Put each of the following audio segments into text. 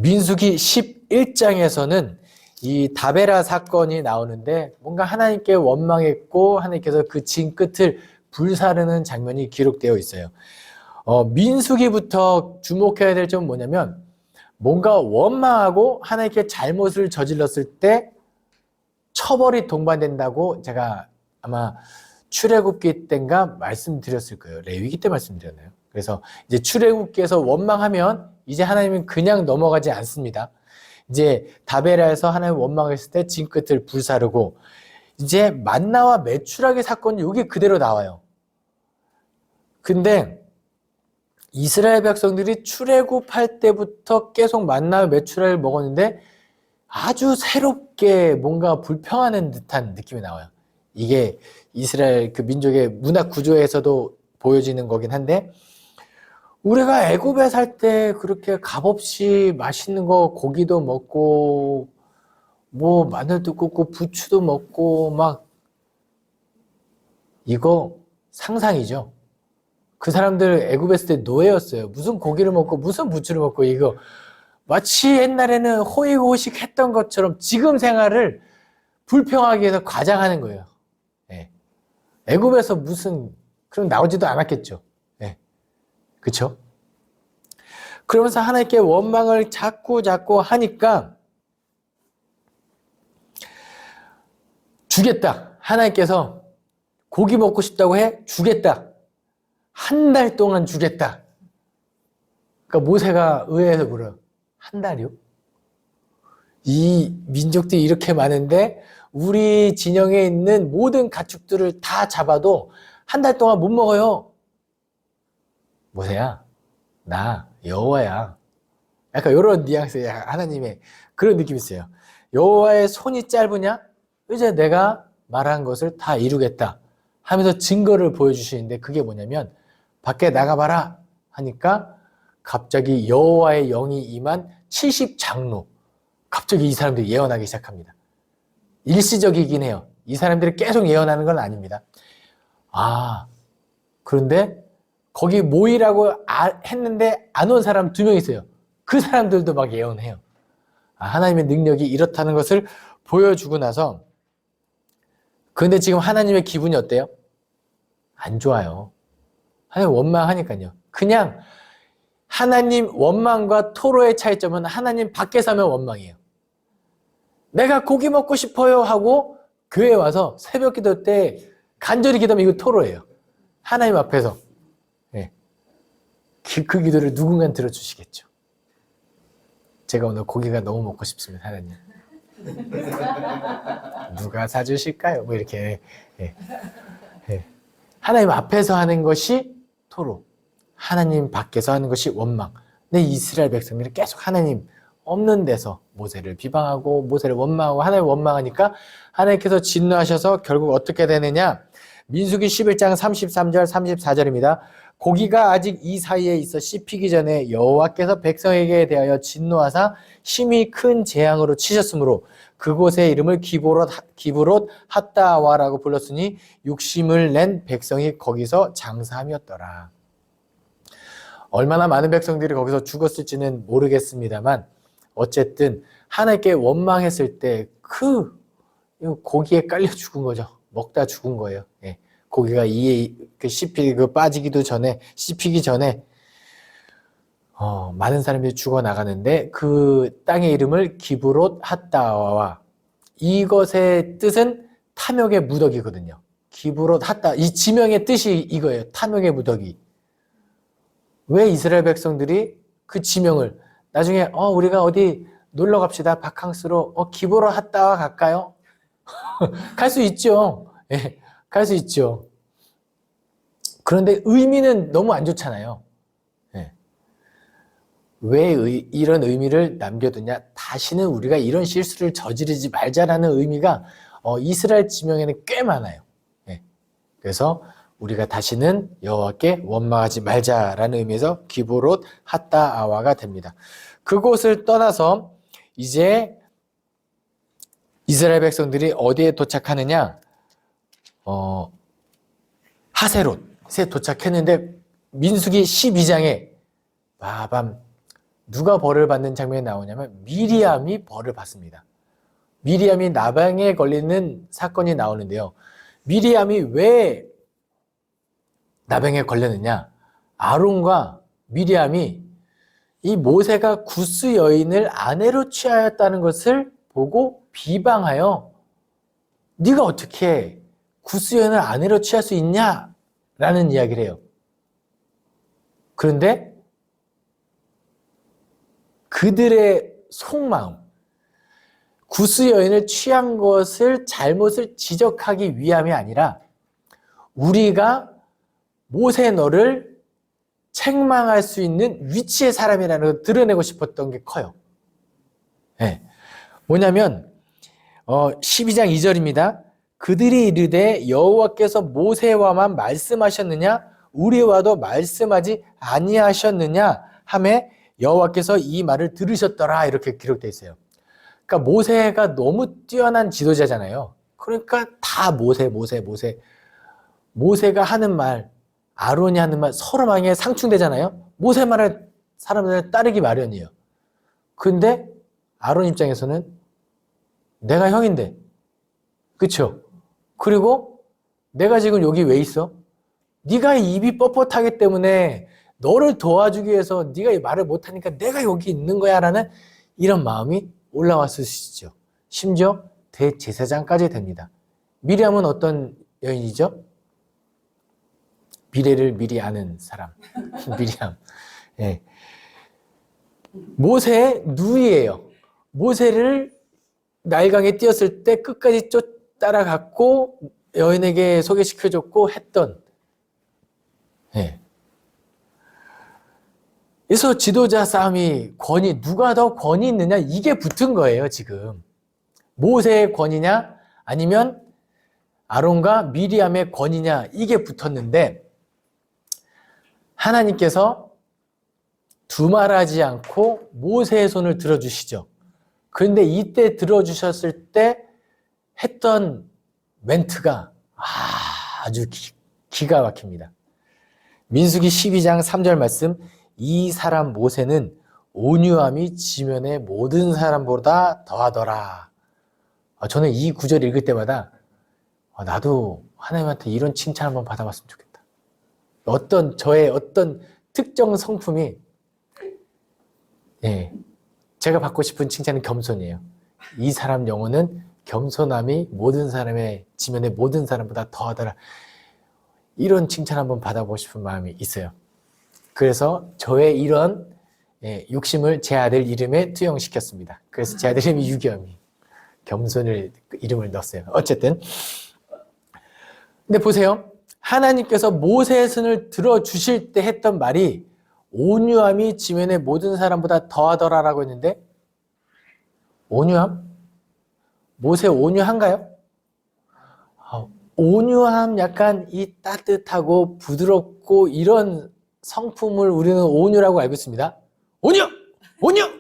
민수기 11장에서는 이 다베라 사건이 나오는데 뭔가 하나님께 원망했고 하나님께서 그 진 끝을 불사르는 장면이 기록되어 있어요. 민수기부터 주목해야 될 점은 뭐냐면 뭔가 원망하고 하나님께 잘못을 저질렀을 때 처벌이 동반된다고 제가 아마 출애굽기 때인가 말씀드렸을 거예요. 레위기 때 말씀드렸나요? 그래서 이제 출애굽기에서 원망하면 이제 하나님은 그냥 넘어가지 않습니다. 이제 다베라에서 하나님 원망했을 때 진 끝을 불사르고 이제 만나와 메추라기 사건이 여기 그대로 나와요. 근데 이스라엘 백성들이 출애굽할 때부터 계속 만나와 메추라기를 먹었는데 아주 새롭게 뭔가 불평하는 듯한 느낌이 나와요. 이게 이스라엘 그 민족의 문화 구조에서도 보여지는 거긴 한데 우리가 애굽에 살 때 그렇게 값없이 맛있는 거 고기도 먹고 뭐 마늘도 굽고 부추도 먹고 막 이거 상상이죠. 그 사람들 애굽에 있을 때 노예였어요. 무슨 고기를 먹고 무슨 부추를 먹고 이거 마치 옛날에는 호의호식 했던 것처럼 지금 생활을 불평하기 위해서 과장하는 거예요. 예. 애굽에서 무슨 그럼 나오지도 않았겠죠. 예. 그렇죠? 그러면서 하나님께 원망을 자꾸 하니까 주겠다. 하나님께서 고기 먹고 싶다고 해? 주겠다. 한 달 동안 주겠다. 그러니까 모세가 의회에서 물어요. 한 달이요? 이 민족들이 이렇게 많은데 우리 진영에 있는 모든 가축들을 다 잡아도 한 달 동안 못 먹어요. 모세야, 나 여호와야. 약간 이런 뉘앙스의 하나님의 그런 느낌이 있어요. 여호와의 손이 짧으냐? 이제 내가 말한 것을 다 이루겠다 하면서 증거를 보여주시는데 그게 뭐냐면 밖에 나가봐라 하니까 갑자기 여호와의 영이 임한 70장로 갑자기 이 사람들이 예언하기 시작합니다. 일시적이긴 해요. 이 사람들이 계속 예언하는 건 아닙니다. 그런데 거기 모이라고 했는데 안 온 사람 2명 있어요. 그 사람들도 막 예언해요. 하나님의 능력이 이렇다는 것을 보여주고 나서 그런데 지금 하나님의 기분이 어때요? 안 좋아요. 하나님 원망하니까요. 그냥 하나님 원망과 토로의 차이점은 하나님 밖에서 하면 원망이에요. 내가 고기 먹고 싶어요 하고 교회에 와서 새벽 기도 때 간절히 기도하면 이거 토로예요. 하나님 앞에서. 네. 그 기도를 누군가는 들어주시겠죠. 제가 오늘 고기가 너무 먹고 싶습니다. 하나님. 누가 사주실까요? 뭐 이렇게. 네. 네. 하나님 앞에서 하는 것이 토로. 하나님 밖에서 하는 것이 원망. 근데 이스라엘 백성들이 계속 하나님 없는 데서 모세를 비방하고 모세를 원망하고 하나님 원망하니까 하나님께서 진노하셔서 결국 어떻게 되느냐? 민수기 11장 33절 34절입니다. 고기가 아직 이 사이에 있어 씹히기 전에 여호와께서 백성에게 대하여 진노하사 심히 큰 재앙으로 치셨으므로 그곳의 이름을 기브롯 핫다와라고 불렀으니 육심을 낸 백성이 거기서 장사함이었더라. 얼마나 많은 백성들이 거기서 죽었을지는 모르겠습니다만 어쨌든 하나님께 원망했을 때 그 고기에 깔려 죽은 거죠. 먹다 죽은 거예요. 예. 고기가 빠지기도 전에 씹히기 전에 많은 사람들이 죽어 나가는데 그 땅의 이름을 기브롯 핫다와 이것의 뜻은 탐욕의 무더기거든요. 기브롯 핫다 이 지명의 뜻이 이거예요. 탐욕의 무더기. 왜 이스라엘 백성들이 그 지명을 나중에 우리가 어디 놀러 갑시다. 바캉스로 기브롯 핫다와 갈까요? 갈 수 있죠. 예, 갈 수 있죠. 그런데 의미는 너무 안 좋잖아요. 예. 왜 이런 의미를 남겨두냐? 다시는 우리가 이런 실수를 저지르지 말자라는 의미가 이스라엘 지명에는 꽤 많아요. 예. 그래서 우리가 다시는 여호와께 원망하지 말자라는 의미에서 기브롯 핫다아와가 됩니다. 그곳을 떠나서 이제 이스라엘 백성들이 어디에 도착하느냐? 하세롯에 도착했는데 민수기 12장에 마밤 누가 벌을 받는 장면이 나오냐면 미리암이 벌을 받습니다. 미리암이 나방에 걸리는 사건이 나오는데요. 미리암이 왜 나방에 걸렸느냐? 아론과 미리암이 이 모세가 구스 여인을 아내로 취하였다는 것을 보고 비방하여 네가 어떻게 구스 여인을 아내로 취할 수 있냐? 라는 이야기를 해요. 그런데 그들의 속마음, 구스 여인을 취한 것을 잘못을 지적하기 위함이 아니라 우리가 모세 너를 책망할 수 있는 위치의 사람이라는 걸 드러내고 싶었던 게 커요. 네. 뭐냐면 12장 2절입니다. 그들이 이르되 여호와께서 모세와만 말씀하셨느냐 우리와도 말씀하지 아니하셨느냐 하매 여호와께서 이 말을 들으셨더라 이렇게 기록되어 있어요. 그러니까 모세가 너무 뛰어난 지도자잖아요. 그러니까 다 모세가 하는 말, 아론이 하는 말 서로 만약에 상충되잖아요. 모세 말을 사람들은 따르기 마련이에요. 근데 아론 입장에서는 내가 형인데, 그쵸? 그리고 내가 지금 여기 왜 있어? 네가 입이 뻣뻣하기 때문에 너를 도와주기 위해서 네가 이 말을 못하니까 내가 여기 있는 거야 라는 이런 마음이 올라왔을 수 있죠. 심지어 대제사장까지 됩니다. 미리암은 어떤 여인이죠? 미래를 미리 아는 사람. 미리암. 예. 모세의 누이예요. 모세를 나일강에 띄었을 때 끝까지 따라갔고 여인에게 소개시켜줬고 했던. 예. 그래서 지도자 싸움이 누가 더 권위 있느냐 이게 붙은 거예요 지금. 모세의 권위냐 아니면 아론과 미리암의 권위냐 이게 붙었는데 하나님께서 두말하지 않고 모세의 손을 들어주시죠. 그런데 이때 들어주셨을 때 했던 멘트가 아주 기가 막힙니다. 민수기 12장 3절 말씀 이 사람 모세는 온유함이 지면의 모든 사람보다 더하더라. 저는 이 구절 읽을 때마다 나도 하나님한테 이런 칭찬 한번 받아봤으면 좋겠다. 저의 어떤 특정 성품이 제가 받고 싶은 칭찬은 겸손이에요. 이 사람 영혼은 겸손함이 모든 사람의 지면의 모든 사람보다 더하더라. 이런 칭찬 한번 받아보고 싶은 마음이 있어요. 그래서 저의 이런 욕심을 제 아들 이름에 투영시켰습니다. 그래서 제 아들 이름이 유겸이 겸손을 이름을 넣었어요. 어쨌든 근데 보세요. 하나님께서 모세의 손을 들어주실 때 했던 말이 온유함이 지면의 모든 사람보다 더하더라라고 했는데 온유함? 모세 온유한가요? 온유함 약간 이 따뜻하고 부드럽고 이런 성품을 우리는 온유라고 알고 있습니다. 온유!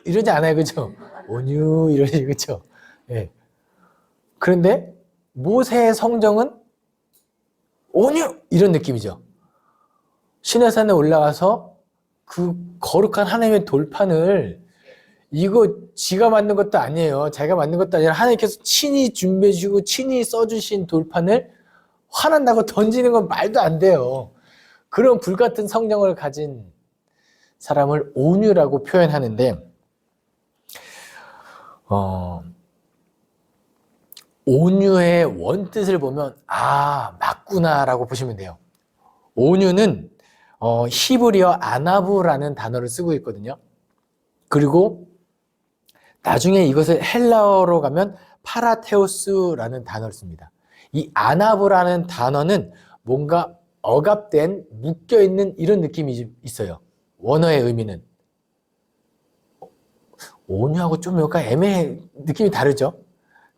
이러지 않아요. 그죠? 온유 이러지 그죠? 예. 그런데 모세의 성정은 온유! 이런 느낌이죠. 시내산에 올라가서 그 거룩한 하나님의 돌판을 이거 지가 만든 것도 아니에요. 자기가 만든 것도 아니라 하나님께서 친히 준비해 주고 친히 써주신 돌판을 화난다고 던지는 건 말도 안 돼요. 그런 불같은 성령을 가진 사람을 온유라고 표현하는데 온유의 원뜻을 보면 맞구나 라고 보시면 돼요. 온유는 히브리어 아나부라는 단어를 쓰고 있거든요. 그리고 나중에 이것을 헬라어로 가면 파라테오스라는 단어를 씁니다. 이 아나부라는 단어는 뭔가 억압된 묶여있는 이런 느낌이 있어요. 원어의 의미는 온유하고 좀 뭔가 느낌이 다르죠.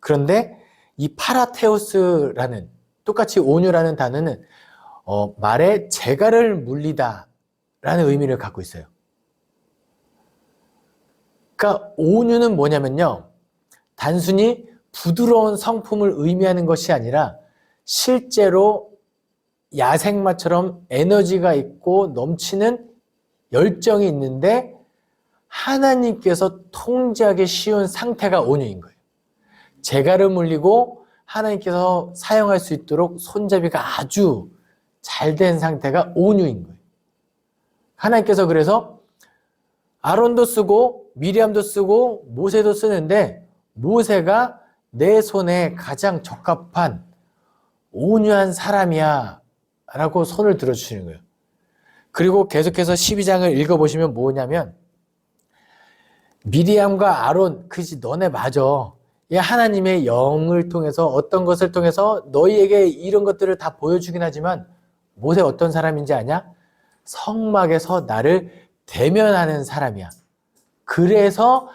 그런데 이 파라테오스라는 똑같이 온유라는 단어는 말에 재갈을 물리다 라는 의미를 갖고 있어요. 그러니까 온유는 뭐냐면요, 단순히 부드러운 성품을 의미하는 것이 아니라 실제로 야생마처럼 에너지가 있고 넘치는 열정이 있는데 하나님께서 통제하기 쉬운 상태가 온유인 거예요. 재갈을 물리고 하나님께서 사용할 수 있도록 손잡이가 아주 잘 된 상태가 온유인 거예요. 하나님께서 그래서 아론도 쓰고 미리암도 쓰고 모세도 쓰는데 모세가 내 손에 가장 적합한 온유한 사람이야 라고 손을 들어주시는 거예요. 그리고 계속해서 12장을 읽어보시면 뭐냐면 미리암과 아론, 그지 너네 맞아. 이 하나님의 영을 통해서 어떤 것을 통해서 너희에게 이런 것들을 다 보여주긴 하지만 모세 어떤 사람인지 아냐? 성막에서 나를 대면하는 사람이야. 그래서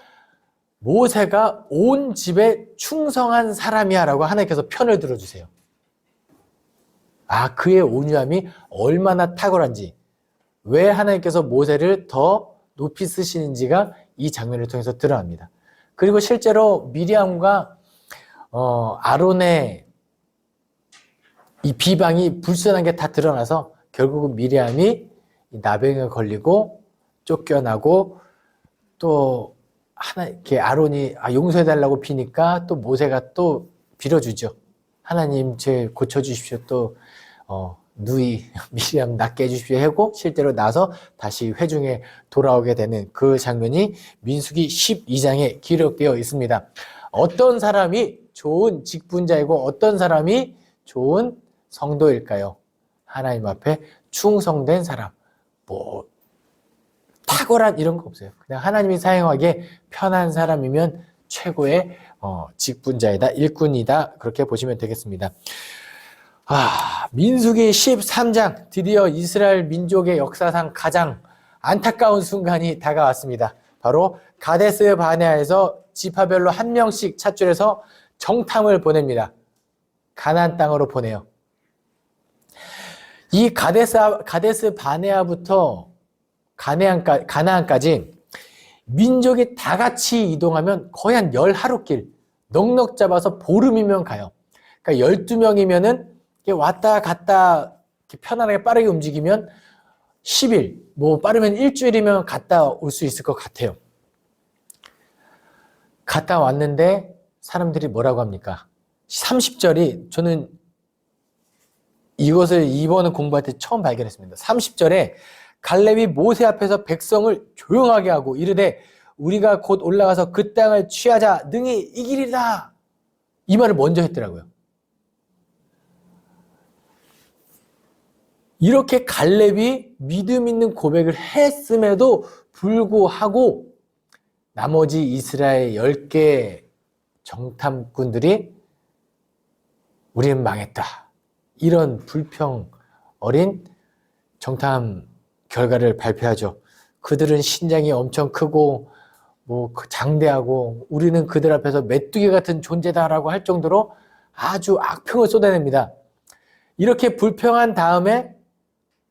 모세가 온 집에 충성한 사람이야 라고 하나님께서 편을 들어주세요. 아, 그의 온유함이 얼마나 탁월한지, 왜 하나님께서 모세를 더 높이 쓰시는지가 이 장면을 통해서 드러납니다. 그리고 실제로 미리암과 아론의 이 비방이 불순한 게 다 드러나서 결국은 미리암이 나병에 걸리고 쫓겨나고 또 이렇게 아론이 용서해달라고 비니까 또 모세가 또 빌어주죠. 하나님 제 고쳐주십시오. 또 누이 미리암 낫게 해주십시오 하고 실제로 나서 다시 회중에 돌아오게 되는 그 장면이 민수기 12장에 기록되어 있습니다. 어떤 사람이 좋은 직분자이고 어떤 사람이 좋은 성도일까요? 하나님 앞에 충성된 사람. 뭐 탁월한 이런 거 없어요. 그냥 하나님이 사용하기에 편한 사람이면 최고의 직분자이다, 일꾼이다, 그렇게 보시면 되겠습니다. 민수기 13장, 드디어 이스라엘 민족의 역사상 가장 안타까운 순간이 다가왔습니다. 바로 가데스 바네아에서 지파별로 한 명씩 찻줄에서 정탐을 보냅니다. 가나안 땅으로 보내요. 이 가데스 바네아부터 가나안까지 민족이 다 같이 이동하면 거의 한 10하루길, 넉넉 잡아서 보름이면 가요. 그러니까 12명이면은 왔다 갔다 편안하게 빠르게 움직이면 10일, 뭐 빠르면 일주일이면 갔다 올 수 있을 것 같아요. 갔다 왔는데 사람들이 뭐라고 합니까? 30절이 저는 이것을 이번에 공부할 때 처음 발견했습니다. 30절에 갈렙이 모세 앞에서 백성을 조용하게 하고 이르되 우리가 곧 올라가서 그 땅을 취하자 능히 이기리라. 이 말을 먼저 했더라고요. 이렇게 갈렙이 믿음 있는 고백을 했음에도 불구하고 나머지 이스라엘 10개 정탐꾼들이 우리는 망했다. 이런 불평 어린 정탐 결과를 발표하죠. 그들은 신장이 엄청 크고 뭐 장대하고 우리는 그들 앞에서 메뚜기 같은 존재다라고 할 정도로 아주 악평을 쏟아냅니다. 이렇게 불평한 다음에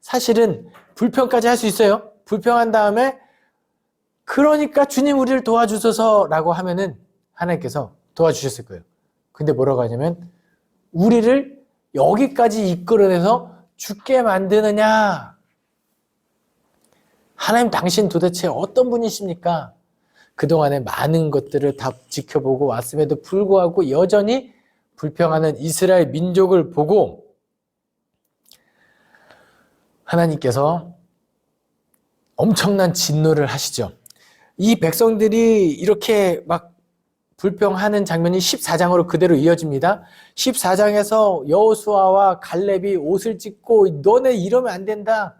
사실은 불평까지 할 수 있어요. 불평한 다음에 그러니까 주님 우리를 도와주소서라고 하면은 하나님께서 도와주셨을 거예요. 근데 뭐라고 하냐면 우리를 여기까지 이끌어내서 죽게 만드느냐. 하나님 당신 도대체 어떤 분이십니까? 그동안에 많은 것들을 다 지켜보고 왔음에도 불구하고 여전히 불평하는 이스라엘 민족을 보고 하나님께서 엄청난 진노를 하시죠. 이 백성들이 이렇게 막 불평하는 장면이 14장으로 그대로 이어집니다. 14장에서 여호수아와 갈렙이 옷을 찢고 너네 이러면 안 된다.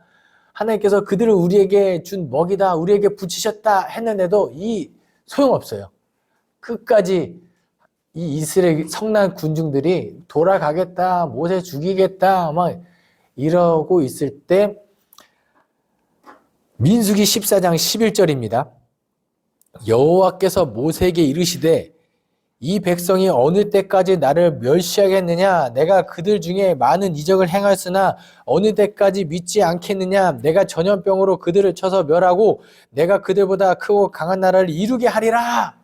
하나님께서 그들을 우리에게 준 먹이다. 우리에게 붙이셨다 했는데도 이 소용없어요. 끝까지 이 이스라엘 성난 군중들이 돌아가겠다. 모세 죽이겠다. 막 이러고 있을 때 민수기 14장 11절입니다. 여호와께서 모세에게 이르시되 이 백성이 어느 때까지 나를 멸시하겠느냐? 내가 그들 중에 많은 이적을 행하였으나 어느 때까지 믿지 않겠느냐? 내가 전염병으로 그들을 쳐서 멸하고 내가 그들보다 크고 강한 나라를 이루게 하리라.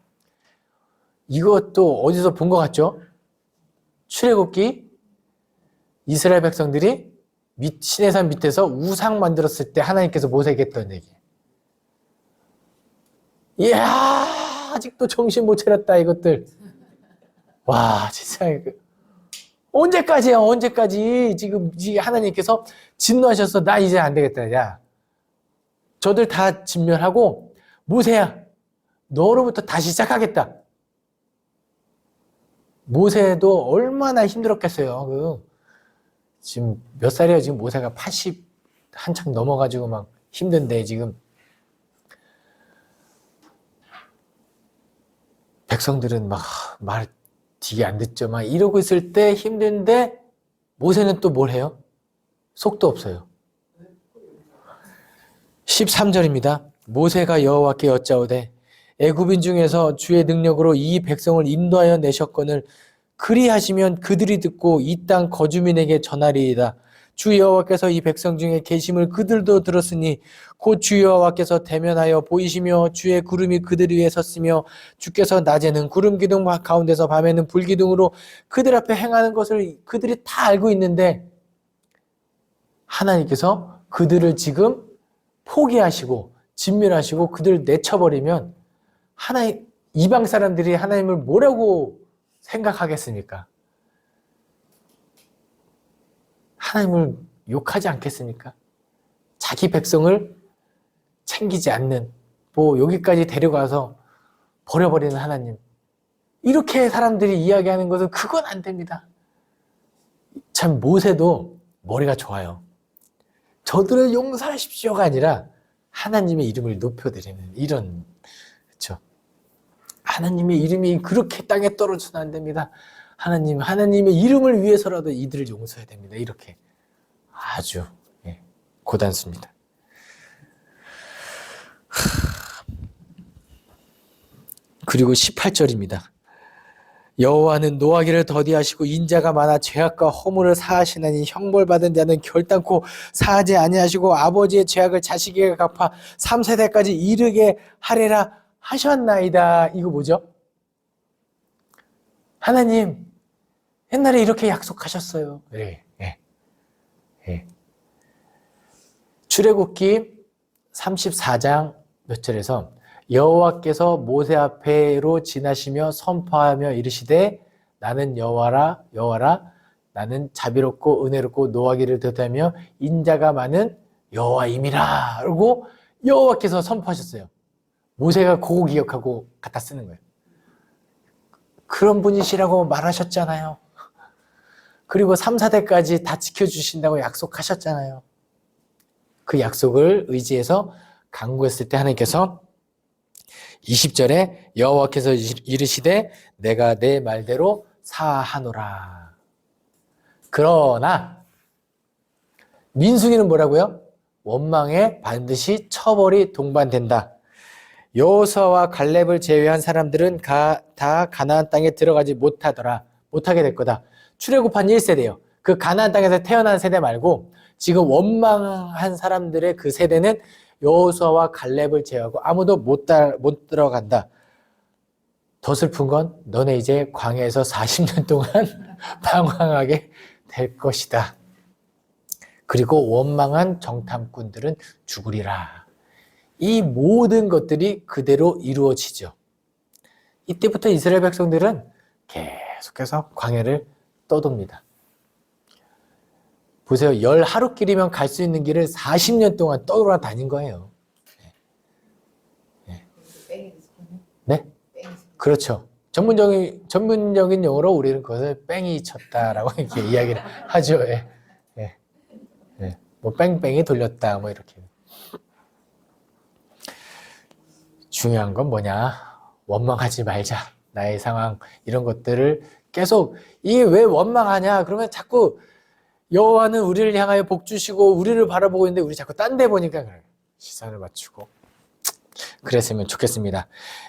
이것도 어디서 본 것 같죠? 출애굽기 이스라엘 백성들이 시내산 밑에서 우상 만들었을 때 하나님께서 모세에게 했던 얘기. 이야, 아직도 정신 못 차렸다, 이것들. 와, 진짜. 언제까지야, 언제까지. 지금 하나님께서 진노하셔서 나 이제 안 되겠다. 야, 저들 다 진멸하고, 모세야, 너로부터 다시 시작하겠다. 모세도 얼마나 힘들었겠어요. 지금 몇 살이에요? 지금 모세가 80 한창 넘어가지고 막 힘든데 지금 백성들은 막 말 되게 안 듣죠. 막 이러고 있을 때 힘든데 모세는 또 뭘 해요? 속도 없어요. 13절입니다. 모세가 여호와께 여짜오되 애굽인 중에서 주의 능력으로 이 백성을 인도하여 내셨거늘 그리하시면 그들이 듣고 이 땅 거주민에게 전하리이다. 주 여호와께서 이 백성 중에 계심을 그들도 들었으니 곧 주 여호와께서 대면하여 보이시며 주의 구름이 그들 위에 섰으며 주께서 낮에는 구름 기둥 가운데서 밤에는 불 기둥으로 그들 앞에 행하는 것을 그들이 다 알고 있는데 하나님께서 그들을 지금 포기하시고 진멸하시고 그들을 내쳐버리면 하나님 이방 사람들이 하나님을 뭐라고 생각하겠습니까? 하나님을 욕하지 않겠습니까? 자기 백성을 챙기지 않는 뭐 여기까지 데려가서 버려버리는 하나님 이렇게 사람들이 이야기하는 것은 그건 안 됩니다. 참 모세도 머리가 좋아요. 저들을 용서하십시오가 아니라 하나님의 이름을 높여드리는 이런 그렇죠. 하나님의 이름이 그렇게 땅에 떨어져서는 안 됩니다. 하나님의 이름을 위해서라도 이들을 용서해야 됩니다. 이렇게 아주 고단수입니다. 그리고 18절입니다. 여호와는 노하기를 더디하시고 인자가 많아 죄악과 허물을 사하시나니 형벌받은 자는 결단코 사하지 아니하시고 아버지의 죄악을 자식에게 갚아 3세대까지 이르게 하리라 하셨나이다. 이거 뭐죠? 하나님 옛날에 이렇게 약속하셨어요. 출애굽기 34장 몇 절에서 여호와께서 모세 앞에로 지나시며 선포하며 이르시되 나는 여호와라 나는 자비롭고 은혜롭고 노하기를 더디하며 인자가 많은 여호와임이라 라고 여호와께서 선포하셨어요. 모세가 그거 기억하고 갖다 쓰는 거예요. 그런 분이시라고 말하셨잖아요. 그리고 3, 4대까지 다 지켜주신다고 약속하셨잖아요. 그 약속을 의지해서 간구했을 때 하나님께서 20절에 여호와께서 이르시되 내가 내 말대로 사하노라. 그러나 민수기는 뭐라고요? 원망에 반드시 처벌이 동반된다. 여호수아와 갈렙을 제외한 사람들은 다 가나안 땅에 들어가지 못하게 될 거다. 출애굽한 1세대예요. 그 가나안 땅에서 태어난 세대 말고 지금 원망한 사람들의 그 세대는 여호수아와 갈렙을 제외하고 아무도 못 들어간다. 더 슬픈 건 너네 이제 광야에서 40년 동안 방황하게 될 것이다. 그리고 원망한 정탐꾼들은 죽으리라. 이 모든 것들이 그대로 이루어지죠. 이때부터 이스라엘 백성들은 계속해서 광야를 떠돕니다. 보세요. 10하루길이면 갈 수 있는 길을 40년 동안 떠돌아다닌 거예요. 네? 그렇죠. 전문적인 용어로 우리는 그것을 뺑이 쳤다라고 이렇게 이야기를 하죠. 뭐 뺑뺑이 돌렸다 뭐 이렇게. 중요한 건 뭐냐? 원망하지 말자. 나의 상황 이런 것들을 계속 이게 왜 원망하냐? 그러면 자꾸 여호와는 우리를 향하여 복 주시고 우리를 바라보고 있는데 우리 자꾸 딴 데 보니까 시선을 맞추고 그랬으면 좋겠습니다.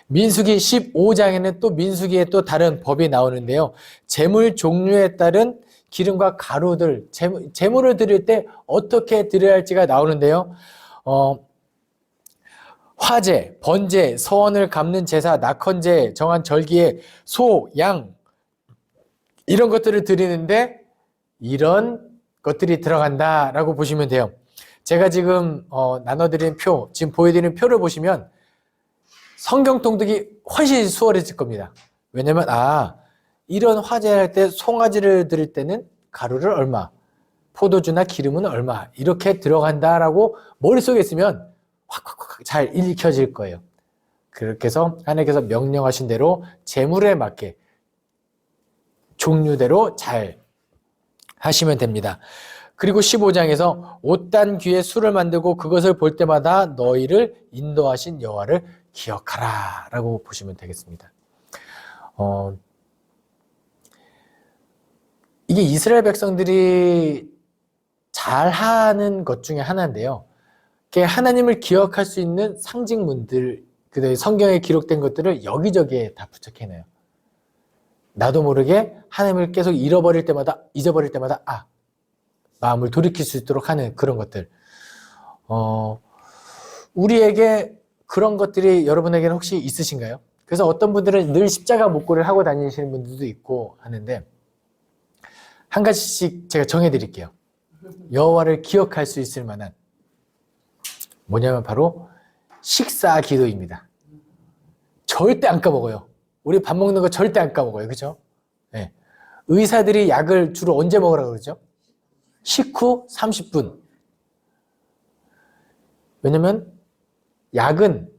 민수기 15장에는 또 민수기에 또 다른 법이 나오는데요. 제물 종류에 따른 기름과 가루들, 제물을 드릴 때 어떻게 드려야 할지가 나오는데요. 화제, 번제, 서원을 갚는 제사, 낙헌제, 정한 절기에 소, 양 이런 것들을 드리는데 이런 것들이 들어간다라고 보시면 돼요. 제가 지금 나눠드린 표, 지금 보여드리는 표를 보시면 성경 통독이 훨씬 수월해질 겁니다. 왜냐면 이런 화제할 때 송아지를 드릴 때는 가루를 얼마, 포도주나 기름은 얼마 이렇게 들어간다라고 머릿속에 있으면 확 잘 읽혀질 거예요. 그렇게 해서 하나님께서 명령하신 대로 재물에 맞게 종류대로 잘 하시면 됩니다. 그리고 15장에서 옷단 귀에 술을 만들고 그것을 볼 때마다 너희를 인도하신 여호와를 기억하라 라고 보시면 되겠습니다. 이게 이스라엘 백성들이 잘하는 것 중에 하나인데요. 하나님을 기억할 수 있는 상징문들, 그다음에 성경에 기록된 것들을 여기저기에 다 부착해놔요. 나도 모르게 하나님을 계속 잊어버릴 때마다 마음을 돌이킬 수 있도록 하는 그런 것들. 우리에게 그런 것들이 여러분에게는 혹시 있으신가요? 그래서 어떤 분들은 늘 십자가 목걸이를 하고 다니시는 분들도 있고 하는데, 한 가지씩 제가 정해드릴게요. 여호와를 기억할 수 있을 만한 뭐냐면 바로 식사 기도입니다. 절대 안 까먹어요. 우리 밥 먹는 거 절대 안 까먹어요. 그죠? 네. 의사들이 약을 주로 언제 먹으라고 그러죠? 식후 30분. 왜냐면 약은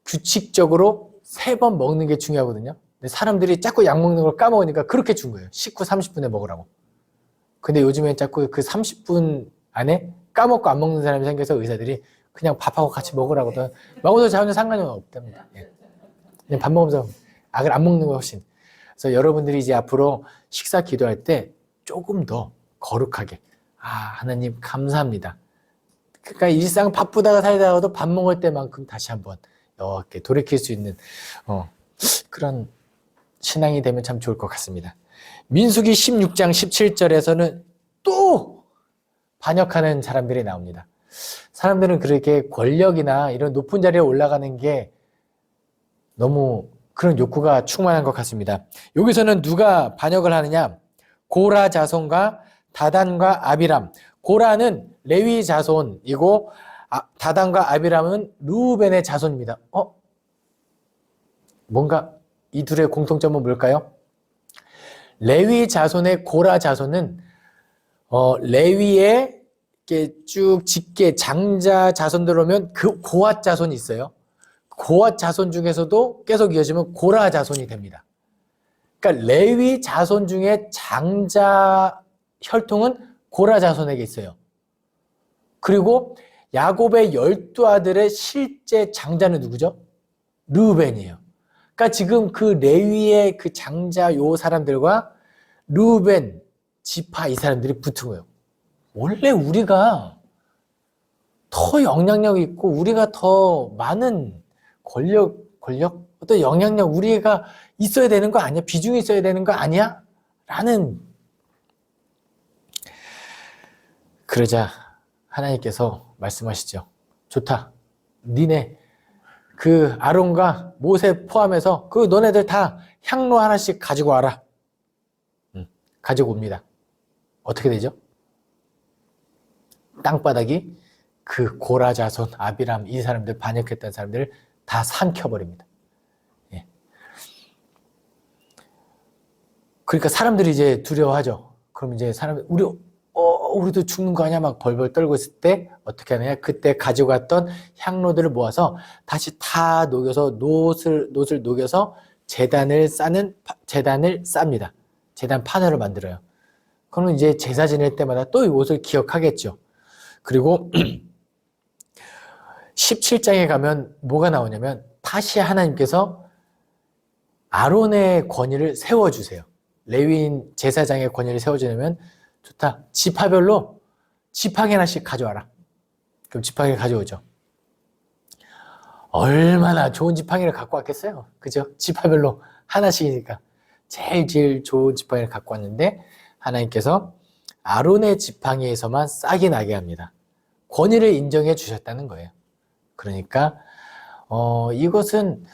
규칙적으로 3번 먹는 게 중요하거든요. 근데 사람들이 자꾸 약 먹는 걸 까먹으니까 그렇게 준 거예요. 식후 30분에 먹으라고. 근데 요즘엔 자꾸 그 30분 안에 까먹고 안 먹는 사람이 생겨서 의사들이 그냥 밥하고 같이 먹으라고 먹어도 전혀 상관이 없답니다. 예. 그냥 밥 먹으면서 약을 안 먹는 거 훨씬. 그래서 여러분들이 이제 앞으로 식사 기도할 때 조금 더 거룩하게 하나님 감사합니다. 그러니까 일상 바쁘다가 살다가도 밥 먹을 때만큼 다시 한번 이렇게 돌이킬 수 있는 그런 신앙이 되면 참 좋을 것 같습니다. 민수기 16장 17절에서는 또 반역하는 사람들이 나옵니다. 사람들은 그렇게 권력이나 이런 높은 자리에 올라가는 게 너무 그런 욕구가 충만한 것 같습니다. 여기서는 누가 반역을 하느냐? 고라 자손과 다단과 아비람. 고라는 레위 자손이고 다단과 아비람은 르우벤의 자손입니다. 뭔가 이 둘의 공통점은 뭘까요? 레위 자손의 고라 자손은 레위의 쭉 직계 장자 자손들 오면 그 고앗 자손이 있어요. 고앗 자손 중에서도 계속 이어지면 고라 자손이 됩니다. 그러니까 레위 자손 중에 장자 혈통은 고라 자손에게 있어요. 그리고 야곱의 12아들의 실제 장자는 누구죠? 르우벤이에요. 그러니까 지금 그 레위의 그 장자 요 사람들과 르우벤 지파 이 사람들이 붙은 거예요. 원래 우리가 더 영향력이 있고 우리가 더 많은 권력 어떤 영향력 우리가 있어야 되는 거 아니야? 비중이 있어야 되는 거 아니야? 라는. 그러자 하나님께서 말씀하시죠. 좋다. 니네 그 아론과 모세 포함해서 그 너네들 다 향로 하나씩 가지고 와라. 가지고 옵니다. 어떻게 되죠? 땅바닥이 그 고라 자손, 아비람 이 사람들 반역했던 사람들을 다 삼켜버립니다. 예. 그러니까 사람들이 이제 두려워하죠. 그럼 이제 사람들 우리도 죽는 거 아니야? 막 벌벌 떨고 있을 때 어떻게 하느냐? 그때 가지고 갔던 향로들을 모아서 다시 다 녹여서 노옷을 녹여서 제단을 쌉니다. 제단 판화를 만들어요. 그러면 이제 제사 지낼 때마다 또 이 옷을 기억하겠죠. 그리고 17장에 가면 뭐가 나오냐면 다시 하나님께서 아론의 권위를 세워주세요. 레위인 제사장의 권위를 세워주려면 좋다. 지파별로 지팡이 하나씩 가져와라. 그럼 지팡이를 가져오죠. 얼마나 좋은 지팡이를 갖고 왔겠어요. 그죠? 지파별로 하나씩이니까 제일 좋은 지팡이를 갖고 왔는데 하나님께서 아론의 지팡이에서만 싹이 나게 합니다. 권위를 인정해 주셨다는 거예요. 그러니까 이것은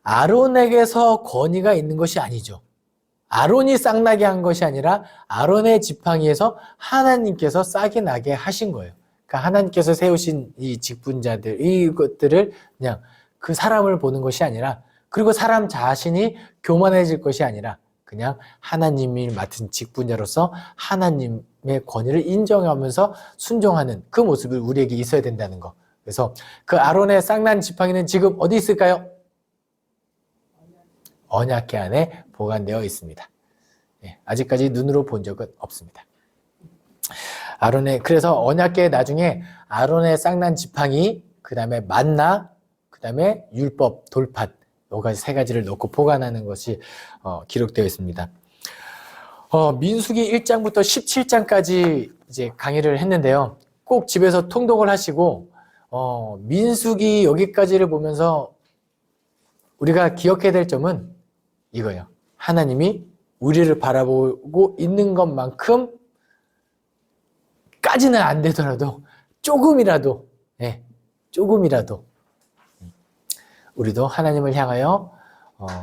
아론에게서 권위가 있는 것이 아니죠. 아론이 싹나게 한 것이 아니라 아론의 지팡이에서 하나님께서 싹이 나게 하신 거예요. 그러니까 하나님께서 세우신 이 직분자들 이것들을 그냥 그 사람을 보는 것이 아니라, 그리고 사람 자신이 교만해질 것이 아니라 그냥 하나님이 맡은 직분자로서 하나님의 권위를 인정하면서 순종하는 그 모습을 우리에게 있어야 된다는 거. 그래서 그 아론의 쌍난 지팡이는 지금 어디 있을까요? 언약궤 안에 보관되어 있습니다. 아직까지 눈으로 본 적은 없습니다. 그래서 언약궤에 나중에 아론의 쌍난 지팡이, 그 다음에 만나, 그 다음에 율법, 돌판, 요 세 가지를 넣고 보관하는 것이 기록되어 있습니다. 민수기 1장부터 17장까지 이제 강의를 했는데요. 꼭 집에서 통독을 하시고, 민수기 여기까지를 보면서 우리가 기억해야 될 점은 이거예요. 하나님이 우리를 바라보고 있는 것만큼 까지는 안 되더라도 조금이라도 우리도 하나님을 향하여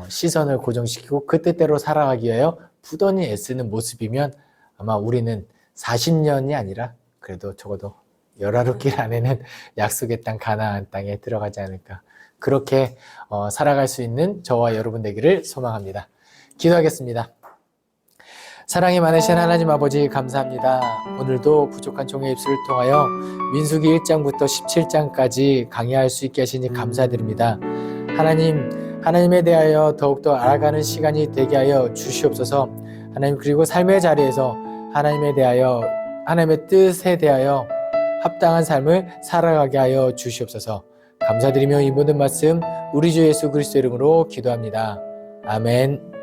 시선을 고정시키고 그 뜻대로 살아가기 위하여 부단히 애쓰는 모습이면 아마 우리는 40년이 아니라 그래도 적어도 열하루길 안에는 약속의 땅 가나안 땅에 들어가지 않을까, 그렇게 살아갈 수 있는 저와 여러분 되기를 소망합니다. 기도하겠습니다. 사랑이 많으신 하나님 아버지, 감사합니다. 오늘도 부족한 종의 입술을 통하여 민수기 1장부터 17장까지 강의할 수 있게 하시니 감사드립니다. 하나님에 대하여 더욱더 알아가는 시간이 되게 하여 주시옵소서. 하나님, 그리고 삶의 자리에서 하나님에 대하여, 하나님의 뜻에 대하여 합당한 삶을 살아가게 하여 주시옵소서. 감사드리며 이 모든 말씀 우리 주 예수 그리스도 이름으로 기도합니다. 아멘.